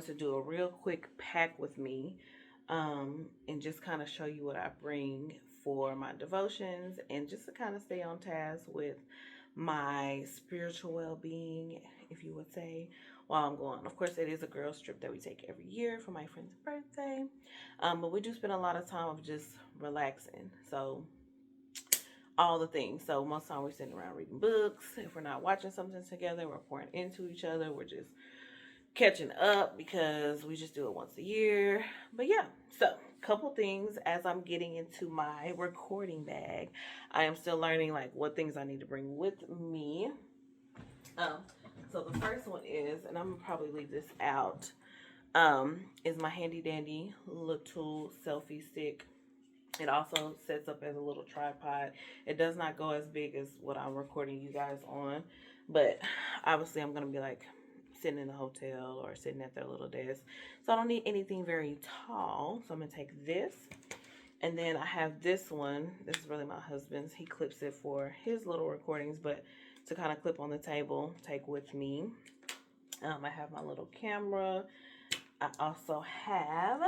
to do a real quick pack with me, and just kind of show you what I bring for my devotions and just to kind of stay on task with my spiritual well-being, if you would say, while I'm going. Of course, it is a girls trip that we take every year for my friend's birthday, but we do spend a lot of time of just relaxing. So all the things. So most of the time we're sitting around reading books. If we're not watching something together, we're pouring into each other. We're just catching up because we just do it once a year. But yeah, so couple things as I'm getting into my recording bag. I am still learning like what things I need to bring with me. Um, so the first one is, and I'm gonna probably leave this out, is my handy dandy little selfie stick. It also sets up as a little tripod. It does not go as big as what I'm recording you guys on, but obviously I'm gonna be like sitting in a hotel or sitting at their little desk. So I don't need anything very tall. So I'm gonna take this. And then I have this one. This is really my husband's. He clips it for his little recordings, but to kind of clip on the table, take with me. I have my little camera. I also have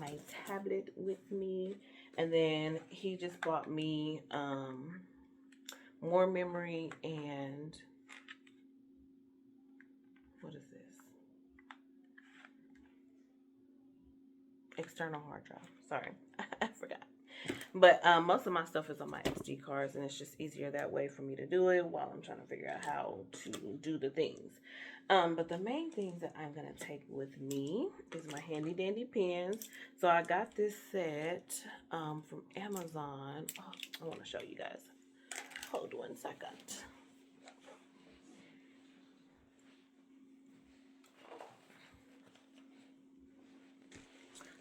my tablet with me. And then he just bought me more memory and what is this? External hard drive. Sorry, I forgot. But most of my stuff is on my SD cards, and it's just easier that way for me to do it while I'm trying to figure out how to do the things. But the main things that I'm going to take with me is my handy dandy pens. So I got this set from Amazon. Oh, I want to show you guys. Hold 1 second.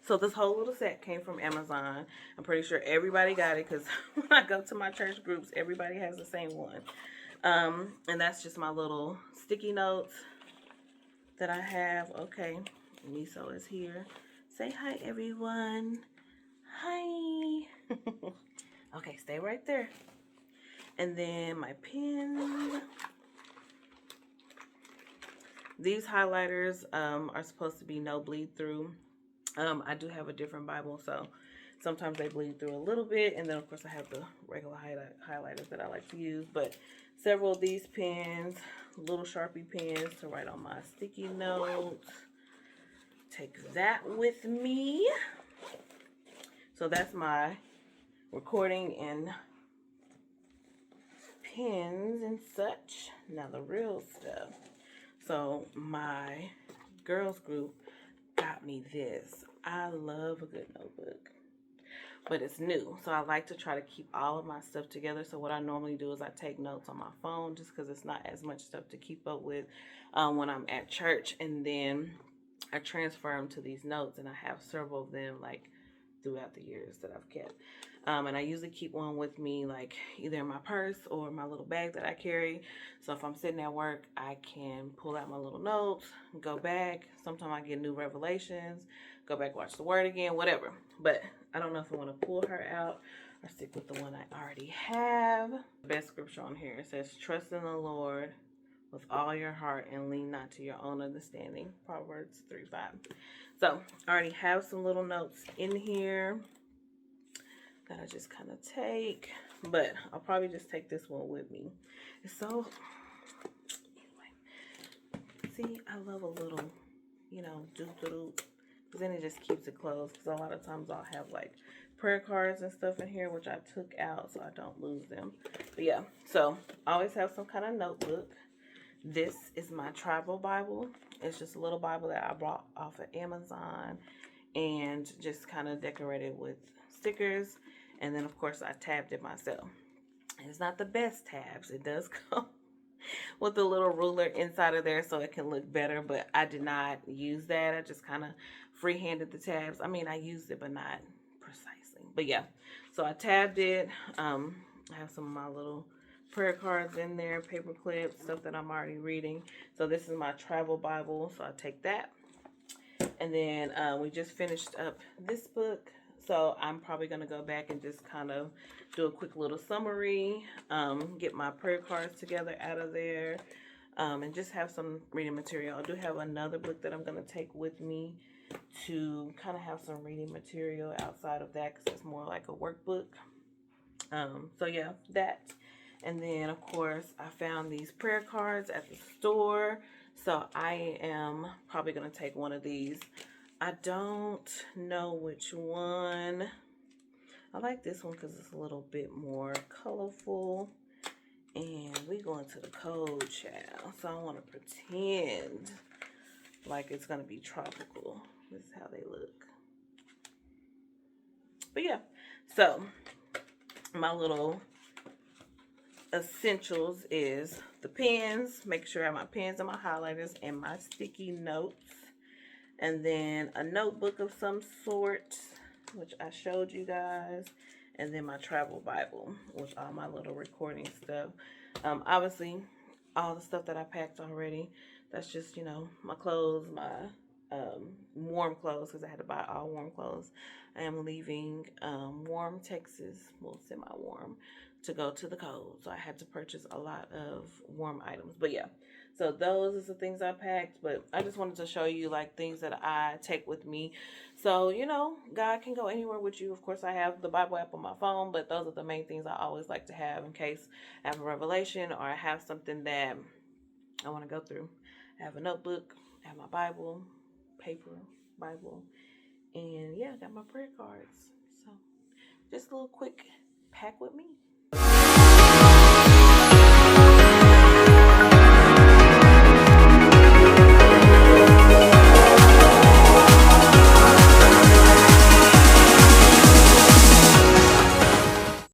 So this whole little set came from Amazon. I'm pretty sure everybody got it because when I go to my church groups, everybody has the same one. And that's just my little sticky notes that I have. Okay, Miso is here. Say hi, everyone. Hi. Okay, stay right there. And then my pens. These highlighters are supposed to be no bleed through. I do have a different Bible, so sometimes they bleed through a little bit. And then, of course, I have the regular highlighters that I like to use. But several of these pens, little Sharpie pens to write on my sticky notes. Take that with me. So that's my recording and pens and such. Now the real stuff. So my girls group got me this. I love a good notebook, but it's new, so I like to try to keep all of my stuff together. So what I normally do is I take notes on my phone just because it's not as much stuff to keep up with when I'm at church, and then I transfer them to these notes, and I have several of them like throughout the years that I've kept. And I usually keep one with me, like either in my purse or my little bag that I carry. So if I'm sitting at work, I can pull out my little notes, go back. Sometimes I get new revelations, go back, watch the word again, whatever. But I don't know if I want to pull her out or stick with the one I already have. The best scripture on here, it says, trust in the Lord with all your heart and lean not to your own understanding. Proverbs 3:5. So I already have some little notes in here that I just kind of take, but I'll probably just take this one with me. It's so, anyway, see, I love a little, doop-doop, because then it just keeps it closed, because a lot of times I'll have like prayer cards and stuff in here, which I took out so I don't lose them. But yeah, so I always have some kind of notebook. This is my travel Bible. It's just a little Bible that I bought off of Amazon and just kind of decorated with stickers. And then, of course, I tabbed it myself. It's not the best tabs. It does come with a little ruler inside of there so it can look better, but I did not use that. I just kind of freehanded the tabs. I mean, I used it, but not precisely. But yeah, so I tabbed it. I have some of my little prayer cards in there, paper clips, stuff that I'm already reading. So this is my travel Bible, so I take that. And then we just finished up this book, so I'm probably going to go back and just kind of do a quick little summary, get my prayer cards together out of there, and just have some reading material. I do have another book that I'm going to take with me to kind of have some reading material outside of that, because it's more like a workbook. So yeah, that. And then of course I found these prayer cards at the store, so I am probably going to take one of these. I don't know which one. I like this one because it's a little bit more colorful. And we going to the cold, child. So I want to pretend like it's going to be tropical. This is how they look. But yeah, so my little essentials is the pens. Make sure I have my pens and my highlighters and my sticky notes. And then a notebook of some sort, which I showed you guys. And then my travel Bible with all my little recording stuff. Obviously, all the stuff that I packed already. That's just, my clothes, my warm clothes, because I had to buy all warm clothes. I am leaving warm Texas, well, semi-warm, to go to the cold. So I had to purchase a lot of warm items. But yeah, so those are the things I packed. But I just wanted to show you like things that I take with me. So, God can go anywhere with you. Of course, I have the Bible app on my phone, but those are the main things I always like to have in case I have a revelation or I have something that I want to go through. I have a notebook, I have my Bible, paper, Bible, and yeah, I got my prayer cards. So just a little quick pack with me.